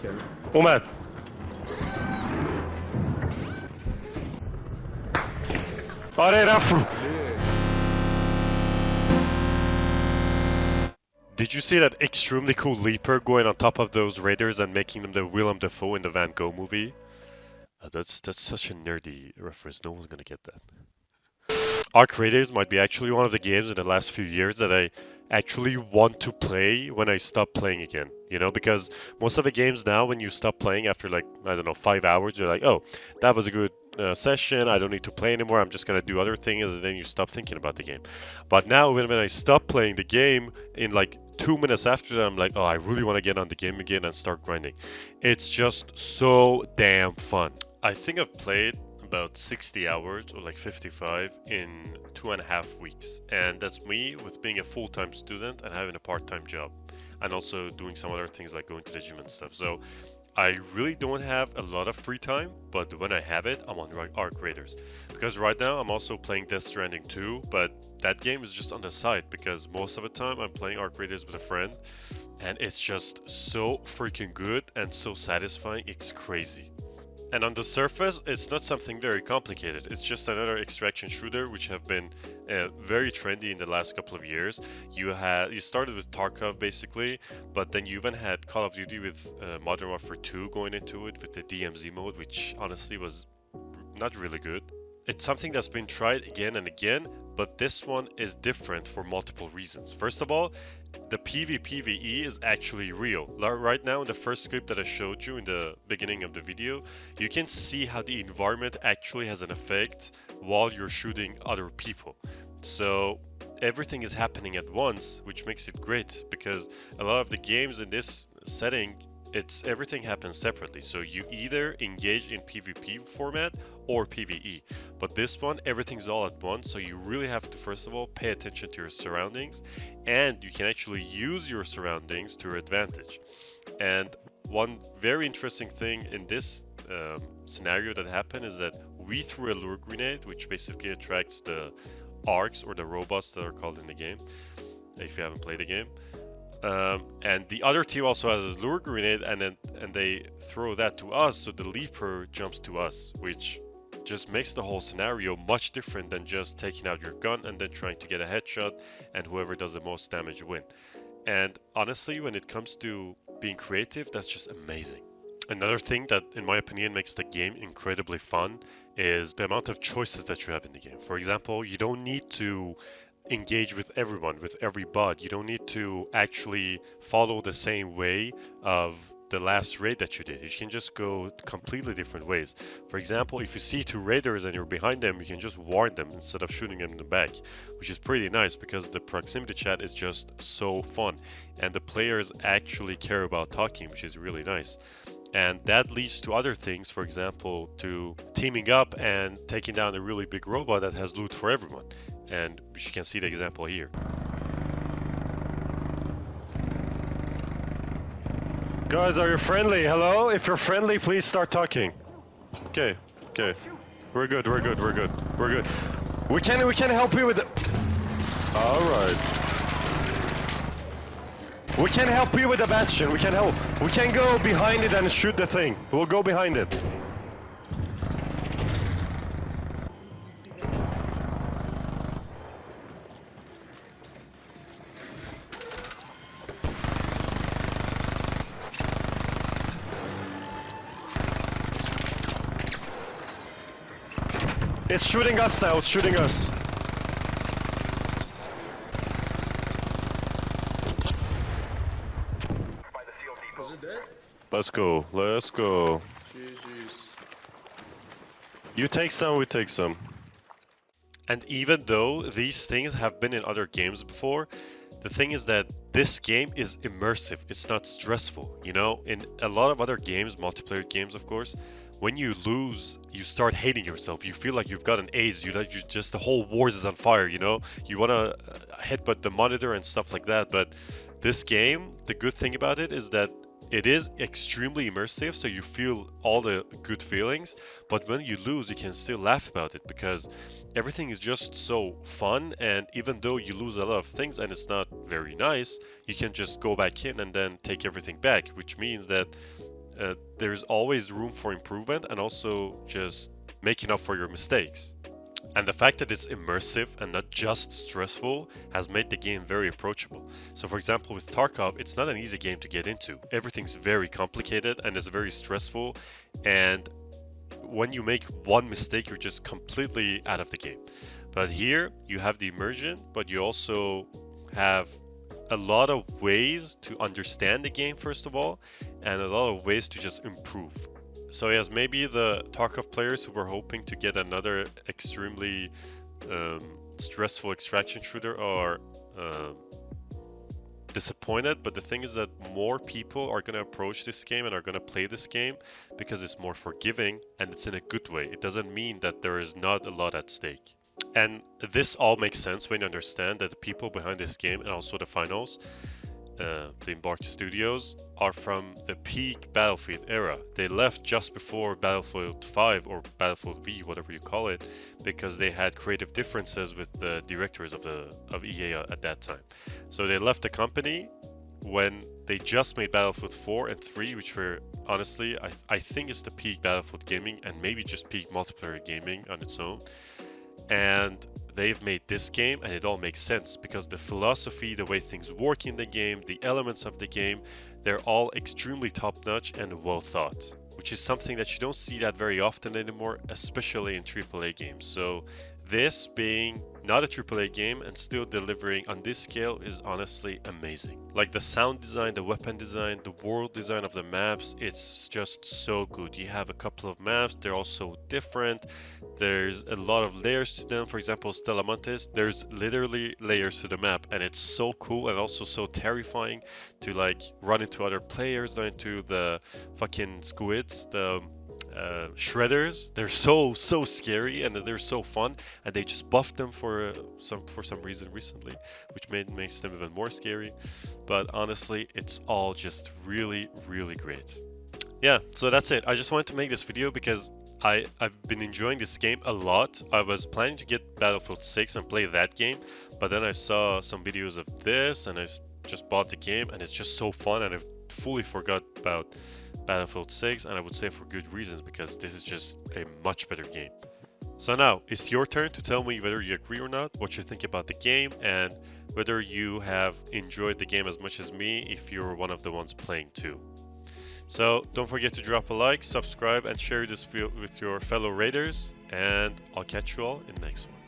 kill. Omed! Are Rafu! Did you see that extremely cool leaper going on top of those raiders and making them the Willem Dafoe in the Van Gogh movie? That's such a nerdy reference. No one's gonna get that. Arc Raiders might be actually one of the games in the last few years that I actually want to play when I stop playing again. You know, because most of the games now, when you stop playing after like, I don't know, 5 hours, you're like, oh, that was a good session. I don't need to play anymore. I'm just gonna do other things, and then you stop thinking about the game. But now, when I stop playing the game, in like 2 minutes after that, I'm like, oh, I really want to get on the game again and start grinding. It's just so damn fun. I think I've played about 60 hours or like 55 in 2.5 weeks. And that's me with being a full-time student and having a part-time job. And also doing some other things like going to the gym and stuff. So I really don't have a lot of free time, but when I have it, I'm on Arc Raiders. Because right now I'm also playing Death Stranding 2, but that game is just on the side because most of the time I'm playing Arc Raiders with a friend, and it's just so freaking good and so satisfying, it's crazy. And on the surface, it's not something very complicated. It's just another extraction shooter, which have been very trendy in the last couple of years. You started with Tarkov basically, but then you even had Call of Duty with Modern Warfare 2 going into it with the DMZ mode, which honestly was not really good. It's something that's been tried again and again, but this one is different for multiple reasons. First of all, the PvPvE is actually real. Right now in the first script that I showed you in the beginning of the video, you can see how the environment actually has an effect while you're shooting other people. So everything is happening at once, which makes it great because a lot of the games in this setting, it's everything happens separately. So you either engage in PvP format or PvE. But this one, everything's all at once. So you really have to, first of all, pay attention to your surroundings, and you can actually use your surroundings to your advantage. And one very interesting thing in this scenario that happened is that we threw a lure grenade, which basically attracts the arcs or the robots that are called in the game, if you haven't played the game. And the other team also has a lure grenade, and they throw that to us, so the leaper jumps to us, which just makes the whole scenario much different than just taking out your gun and then trying to get a headshot, and whoever does the most damage win. And honestly, when it comes to being creative, that's just amazing. Another thing that, in my opinion, makes the game incredibly fun is the amount of choices that you have in the game. For example, you don't need to engage with everyone, with every bot. You don't need to actually follow the same way of the last raid that you did. You can just go completely different ways. For example, if you see two raiders and you're behind them, you can just warn them instead of shooting them in the back, which is pretty nice because the proximity chat is just so fun, and the players actually care about talking, which is really nice. And that leads to other things, for example, to teaming up and taking down a really big robot that has loot for everyone. And you can see the example here. Guys, are you friendly? Hello? If you're friendly, please start talking. Okay, okay. We're good, we're good, we're good, we're good. We can help you with the... Alright. We can help you with the bastion, we can help. We can go behind it and shoot the thing. We'll go behind it. It's shooting us now, it's shooting us. Is it dead? Let's go, let's go. GG's. You take some, we take some. And even though these things have been in other games before, the thing is that this game is immersive, it's not stressful. You know, in a lot of other games, multiplayer games of course, when you lose, you start hating yourself. You feel like you've got an AIDS, you just the whole wars is on fire, you know? You wanna headbutt the monitor and stuff like that, but this game, the good thing about it is that it is extremely immersive, so you feel all the good feelings, but when you lose, you can still laugh about it because everything is just so fun, and even though you lose a lot of things and it's not very nice, you can just go back in and then take everything back, which means that there's always room for improvement and also just making up for your mistakes. And the fact that it's immersive and not just stressful has made the game very approachable. So for example, with Tarkov, it's not an easy game to get into. Everything's very complicated and it's very stressful, and when you make one mistake, you're just completely out of the game. But here, you have the immersion, but you also have a lot of ways to understand the game, first of all, and a lot of ways to just improve. So yes, maybe the Tarkov players who were hoping to get another extremely stressful extraction shooter are disappointed, but the thing is that more people are going to approach this game and are going to play this game because it's more forgiving and it's in a good way. It doesn't mean that there is not a lot at stake. And this all makes sense when you understand that the people behind this game and also the finals, the Embark Studios, are from the peak Battlefield era. They left just before Battlefield 5 or Battlefield V, whatever you call it, because they had creative differences with the directors of EA at that time. So they left the company when they just made Battlefield 4 and 3, which were honestly, I think is the peak Battlefield gaming and maybe just peak multiplayer gaming on its own. And they've made this game, and it all makes sense because the philosophy, the way things work in the game, the elements of the game, they're all extremely top-notch and well thought, which is something that you don't see that very often anymore, especially in AAA games. So this being not a AAA game and still delivering on this scale is honestly amazing. Like the sound design, the weapon design, the world design of the maps, it's just so good. You have a couple of maps, they're all so different. There's a lot of layers to them. For example, Stellamontes, there's literally layers to the map, and it's so cool and also so terrifying to like run into other players, run into the fucking squids, the shredders. They're so scary and they're so fun, and they just buffed them for some reason recently, which makes them even more scary. But honestly, it's all just really great. Yeah, so that's it. I just wanted to make this video because I've been enjoying this game a lot. I was planning to get Battlefield 6 and play that game, but then I saw some videos of this and I just bought the game, and it's just so fun, and I fully forgot about Battlefield 6, and I would say for good reasons, because this is just a much better game. So now, it's your turn to tell me whether you agree or not, what you think about the game, and whether you have enjoyed the game as much as me if you're one of the ones playing too. So don't forget to drop a like, subscribe, and share this video with your fellow raiders, and I'll catch you all in the next one.